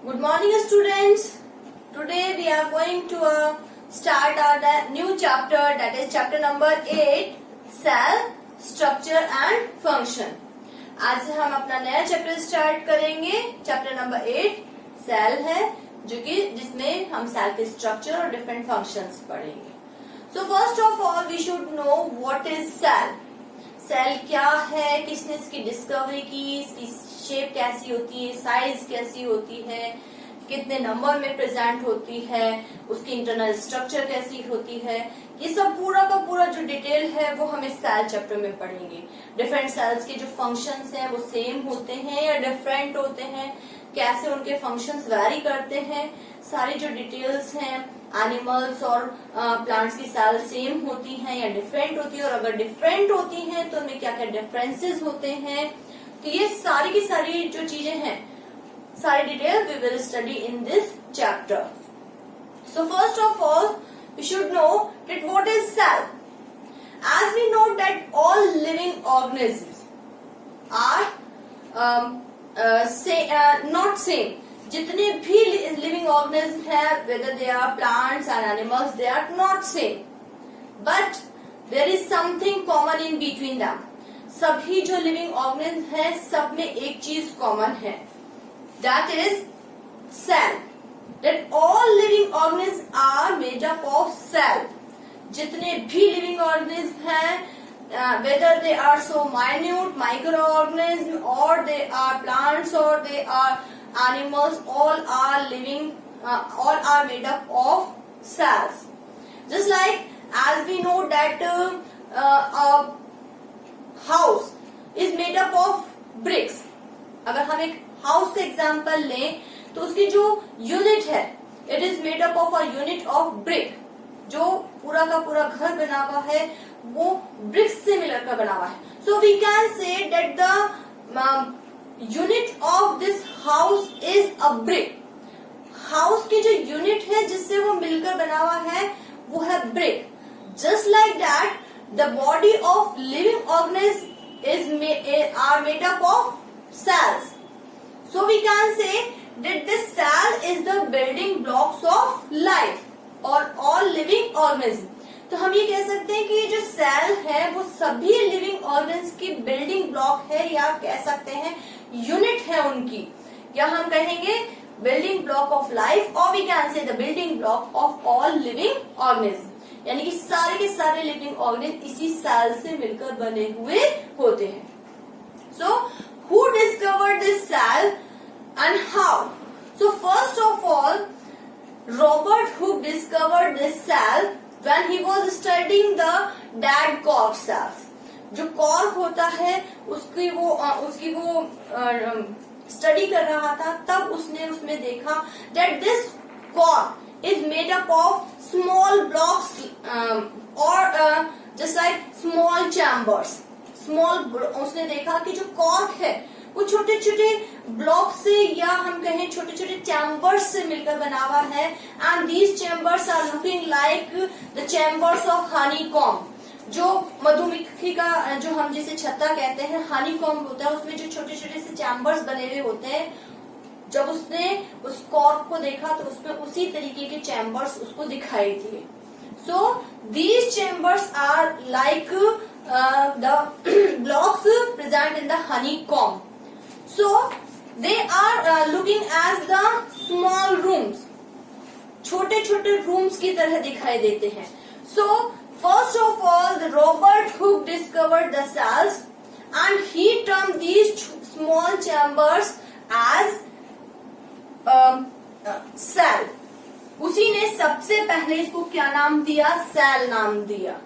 Good morning, students. Today we are going to start our new chapter, that is chapter number 8, cell structure and function. आज से हम अपना नया chapter start करेंगे. Chapter number 8 cell है, जो कि जिसमें हम सेल के स्ट्रक्चर और डिफरेंट फंक्शंस पढ़ेंगे. So first of all we should know what is cell. Cell क्या है, किसने इसकी डिस्कवरी की, इसकी शेप कैसी होती है, साइज कैसी होती है, कितने नंबर में प्रेजेंट होती है, उसकी इंटरनल स्ट्रक्चर कैसी होती है, ये सब पूरा का पूरा जो डिटेल है वो हम इस सेल चैप्टर में पढ़ेंगे. डिफरेंट सेल्स के जो फंक्शंस हैं वो सेम होते हैं या डिफरेंट होते हैं, कैसे उनके फंक्शंस वैरी करते हैं, सारी जो डिटेल्स हैं. एनिमल्स और प्लांट्स की सेल सेम होती हैं या डिफरेंट होती है, और अगर डिफरेंट होती हैं तो उनमें क्या क्या डिफरेंसेस होते हैं. तो ये सारी की सारी जो चीजें हैं, सारी detail we will study in this chapter. So first of all we should know that what is cell. As we know that all living organisms are not same. जितने भी लिविंग ऑर्गेनिज्म है, whether they are plants and animals, they are not same, but there is something common in between them. सभी जो living organism है, सब में एक चीज कॉमन है, that is cell. That all living organism are made up of cell. जितने भी लिविंग ऑर्गेनिज्म हैं, whether they are so minute microorganisms or they are plants or they are animals, all are living, all are made up of cells. Just like as we know that a house is made up of bricks. अगर हम एक house का example लें तो उसकी जो unit है, it is made up of a unit of brick. जो पूरा का पूरा घर बना हुआ है वो ब्रिक्स से मिलकर बना हुआ है. So we can say that the unit of this house is a brick. हाउस की जो यूनिट है जिससे वो मिलकर बना हुआ है वो है brick. Just like that the body of living organism is are made up of cells. So we can say that this cell is the building blocks of life or all living organisms. तो हम ये कह सकते हैं कि ये जो cell है वो सभी लिविंग ऑर्गेन्स की बिल्डिंग ब्लॉक है, या कह सकते हैं यूनिट है उनकी, या हम कहेंगे बिल्डिंग ब्लॉक ऑफ लाइफ, और we can say the building block of all living organism. यानी कि सारे के सारे लिविंग ऑर्गेनिज्म इसी सेल से मिलकर बने हुए होते हैं. सो who discovered this cell and how? So first of all, Robert Hooke discovered this cell when he was studying the dead cork cells. जो कॉर्क होता है उसकी वो स्टडी कर रहा था, तब उसने उसमें देखा that this cork is made up of small blocks or just like small chambers. उसने देखा कि जो कॉर्क है वो छोटे छोटे ब्लॉक से, या हम कहें छोटे छोटे चैम्बर्स से मिलकर बना हुआ है. And these chambers are looking like the chambers of honeycomb. जो मधुमक्खी का जो हम जिसे छत्ता कहते हैं, हनी कॉम्ब होता है, उसमें जो छोटे छोटे से चैम्बर्स बने हुए होते हैं. जब उसने उस कॉर्क को देखा तो उसमें उसी तरीके के चैम्बर्स उसको दिखाई दिए. So these chambers are like the blocks present in the honeycomb. So they are looking as the small rooms. छोटे छोटे rooms की तरह दिखाई देते हैं. So first of all, the Robert Hooke discovered the cells and he termed these small chambers as cell. उसी ने सबसे पहले इसको क्या नाम दिया? सेल नाम दिया.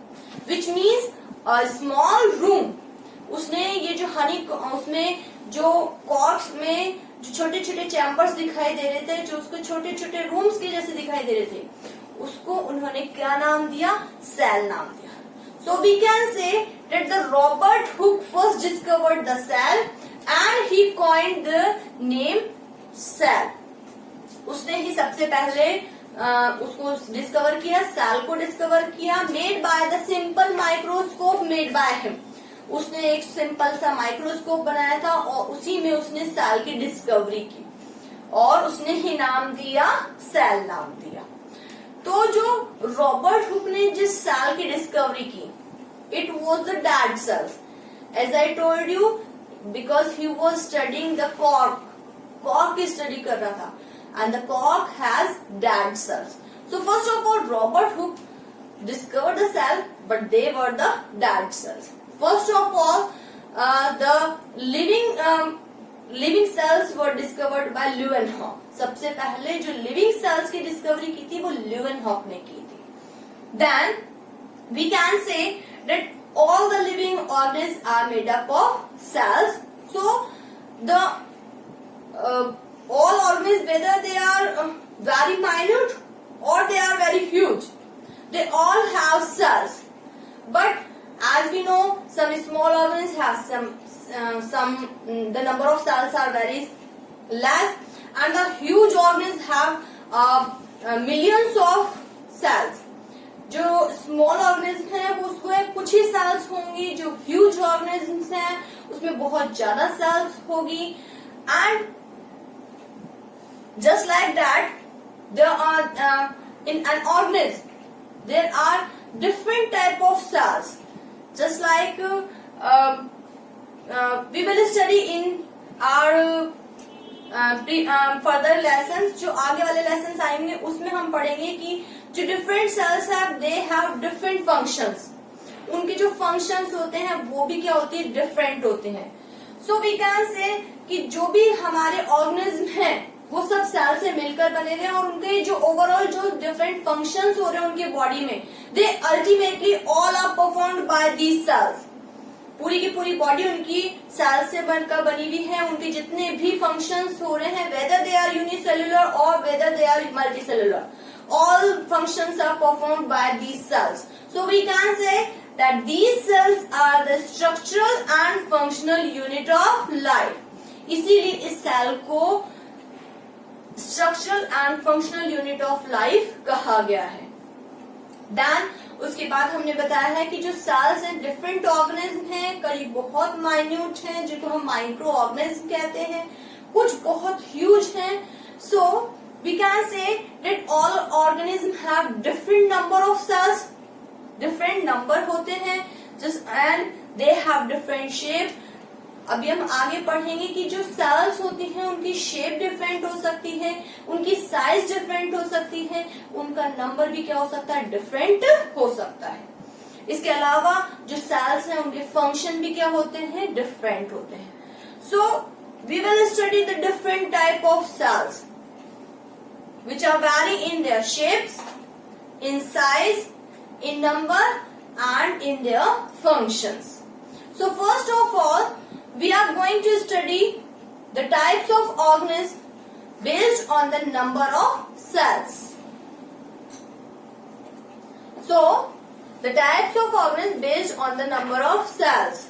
Which means small room. उसने ये जो हनी, उसमें जो कॉर्क्स में जो छोटे छोटे चैम्बर्स दिखाई दे रहे थे, जो उसको छोटे छोटे रूम्स के जैसे दिखाई दे रहे थे, उसको उन्होंने क्या नाम दिया? सेल नाम दिया. So we can say that the Robert Hooke first discovered the cell and he coined the name cell. उसने ही सबसे पहले उसको डिस्कवर किया, सेल को डिस्कवर किया. Made by the simple microscope made by him. उसने एक सिंपल सा माइक्रोस्कोप बनाया था और उसी में उसने सेल की डिस्कवरी की. और उसने ही नाम दिया सेल नाम दिया। तो जो रॉबर्ट हुक ने जिस सेल की डिस्कवरी की, it was the dead cells. As I told you, because he was studying the cork, cork की स्टडी कर रहा था, and the cork has dead cells. So first of all, Robert Hooke discovered the cell, but they were the dead cells. First of all, the living cells were discovered by Leeuwenhoek. सबसे पहले जो living cells की discovery की थी वो Leeuwenhoek ने की थी. Then we can say that all the living organisms are made up of cells. So the all organisms, whether they are very minute or they are very huge, they all have cells. But as we know, some small organisms have some the number of cells are very less, and the huge organisms have millions of cells. जो small organism है वो उसको कुछ ही sales होंगी, जो huge organism हैं उसमें बहुत ज्यादा सेल्स होगी। And just like that, there are in an organism there are different type of cells, just like we will study in our further lessons। जो आगे वाले lessons आएंगे उसमें हम पढ़ेंगे कि जो different cells have, they have different functions। उनके जो functions होते हैं वो भी क्या होती है, different होते हैं। So we can say कि जो भी हमारे organism हैं वो सब सेल से मिलकर बने हुए हैं, और उनके जो ओवरऑल जो डिफरेंट फंक्शंस हो रहे हैं उनके बॉडी में, they ultimately all are performed by these cells. पूरी की पूरी बॉडी उनकी सेल से बनकर बनी हुई है। उनके जितने भी फंक्शंस हो रहे हैं, वेदर दे आर यूनिसेल्युलर और whether they are multicellular, all functions are performed by these cells. So we can say that these cells are the structural and functional unit of life. इसीलिए इस cell को structural and functional unit of life कहा गया है। Then उसके बाद हमने बताया है कि जो सेल्स हैं डिफरेंट ऑर्गेनिज्म हैं, कई बहुत माइन्यूट हैं जिनको हम माइक्रो ऑर्गेनिज्म कहते हैं, कुछ बहुत ह्यूज हैं। So we can say that all organism have different number of cells, different number होते हैं just, and they have different shape. अभी हम आगे पढ़ेंगे कि जो सेल्स होती हैं उनकी शेप डिफरेंट हो सकती है, उनकी साइज डिफरेंट हो सकती है, उनका नंबर भी क्या हो सकता है, डिफरेंट हो सकता है। इसके अलावा जो सेल्स हैं उनके फंक्शन भी क्या होते हैं, डिफरेंट होते हैं। So we will study the different type of cells which are vary in their shapes, in size, in number and in their functions. So first of all, we are going to study the types of organisms based on the number of cells. So, the types of organisms based on the number of cells.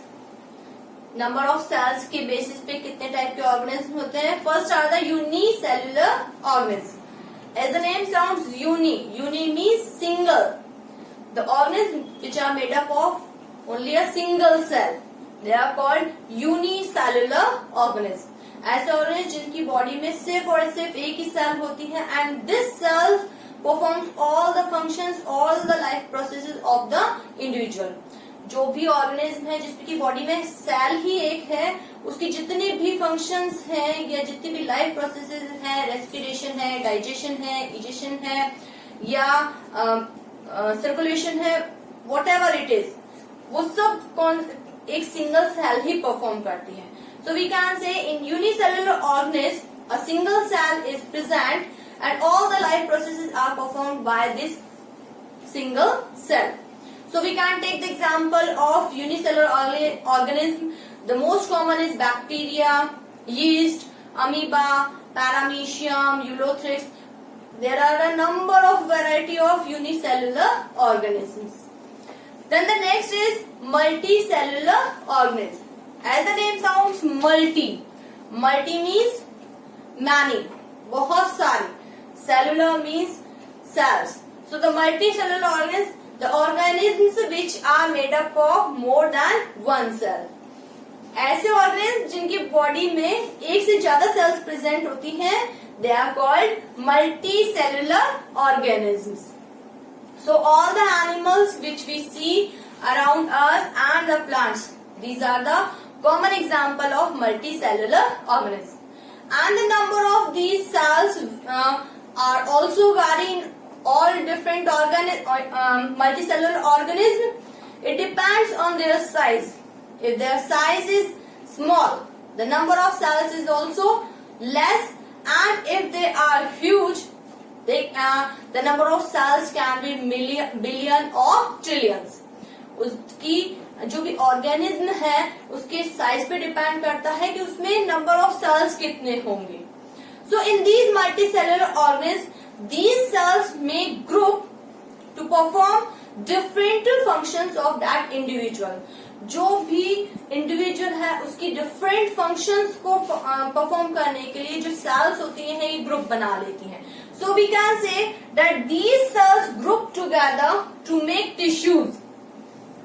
Number of cells के basis पे कितने type के organisms होते हैं? First are the unicellular organisms. As the name sounds, uni means single. The organisms which are made up of only a single cell, they are called unicellular organisms। ऐसे organisms जिनकी body में सिर्फ और सिर्फ एक ही cell होती है, and this cell performs all the functions, all the life processes of the individual। जो भी ऑर्गेनिज्म है जिसकी बॉडी में सेल ही एक है, उसकी जितने भी फंक्शंस हैं या जितनी भी लाइफ प्रोसेसेस हैं, रेस्पिरेशन है, डाइजेशन है, इजेशन है या सर्कुलेशन है, whatever it is, वो सब एक सिंगल सेल ही परफॉर्म करती है। So we can say in unicellular organism a single cell is present and all the life processes are performed by this single cell. So we can take the example of unicellular organism. The most common is bacteria, yeast, amoeba, paramecium, eulothrix. There are a number of variety of unicellular organisms. Then the next is multicellular organism. As the name sounds, multi. Multi means many, बहुत सारी. Cellular means cells. So the multicellular organisms, the organisms which are made up of more than one cell. ऐसे organism जिनकी body में एक से ज्यादा cells present होती हैं, they are called multicellular organisms. So all the animals which we see around us and the plants, these are the common example of multicellular organisms. And the number of these cells are also vary in all different multicellular organisms. It depends on their size. If their size is small, the number of cells is also less, and if they are huge, the number of cells can be million, billion or trillions. उसकी जो भी organism है उसके size पे depend करता है कि उसमें नंबर ऑफ सेल्स कितने होंगे. So in these multicellular organism, these cells may group to perform different functions of that individual. जो भी इंडिविजुअल है उसकी डिफरेंट फंक्शंस को परफॉर्म करने के लिए जो सेल्स होती हैं ये ग्रुप बना लेती हैं. So we can say that these cells group together to make tissues.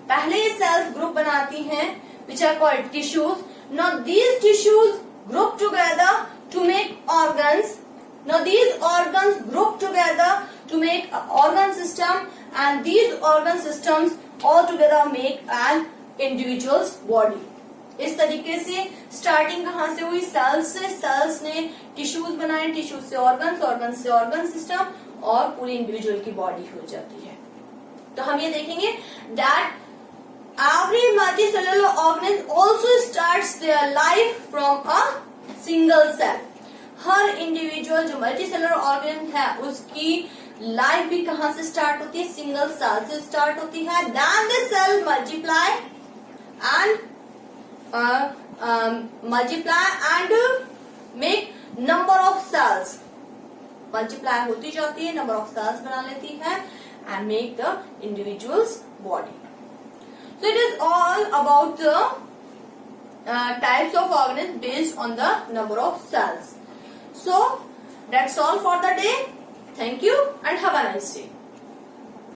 पहले ये सेल्स ग्रुप बनाती हैं which are called tissues. Now these tissues group together to make organs. Now these organs group together to make organ system, and these organ systems all together make an individual's body. इस तरीके से starting कहाँ से हुई? Sales से. Sales ने tissues बनाए, tissues से ऑर्गन्स, ऑर्गन्स से ऑर्गन सिस्टम, और पूरी इंडिविजुअल की बॉडी हो जाती है. तो हम ये देखेंगे that every multicellular organism also starts their life from a single cell. Her individual जो मल्टीसेलुलर ऑर्गेनिज्म है उसकी लाइफ भी कहाँ से स्टार्ट होती है? सिंगल सेल से स्टार्ट होती है. Then the cell multiply and make number of cells. Multiply होती जाती है, number of cells बना लेती है and make the individual's body. So it is all about the types of organisms based on the number of cells. So that's all for the day. Thank you and have a nice day.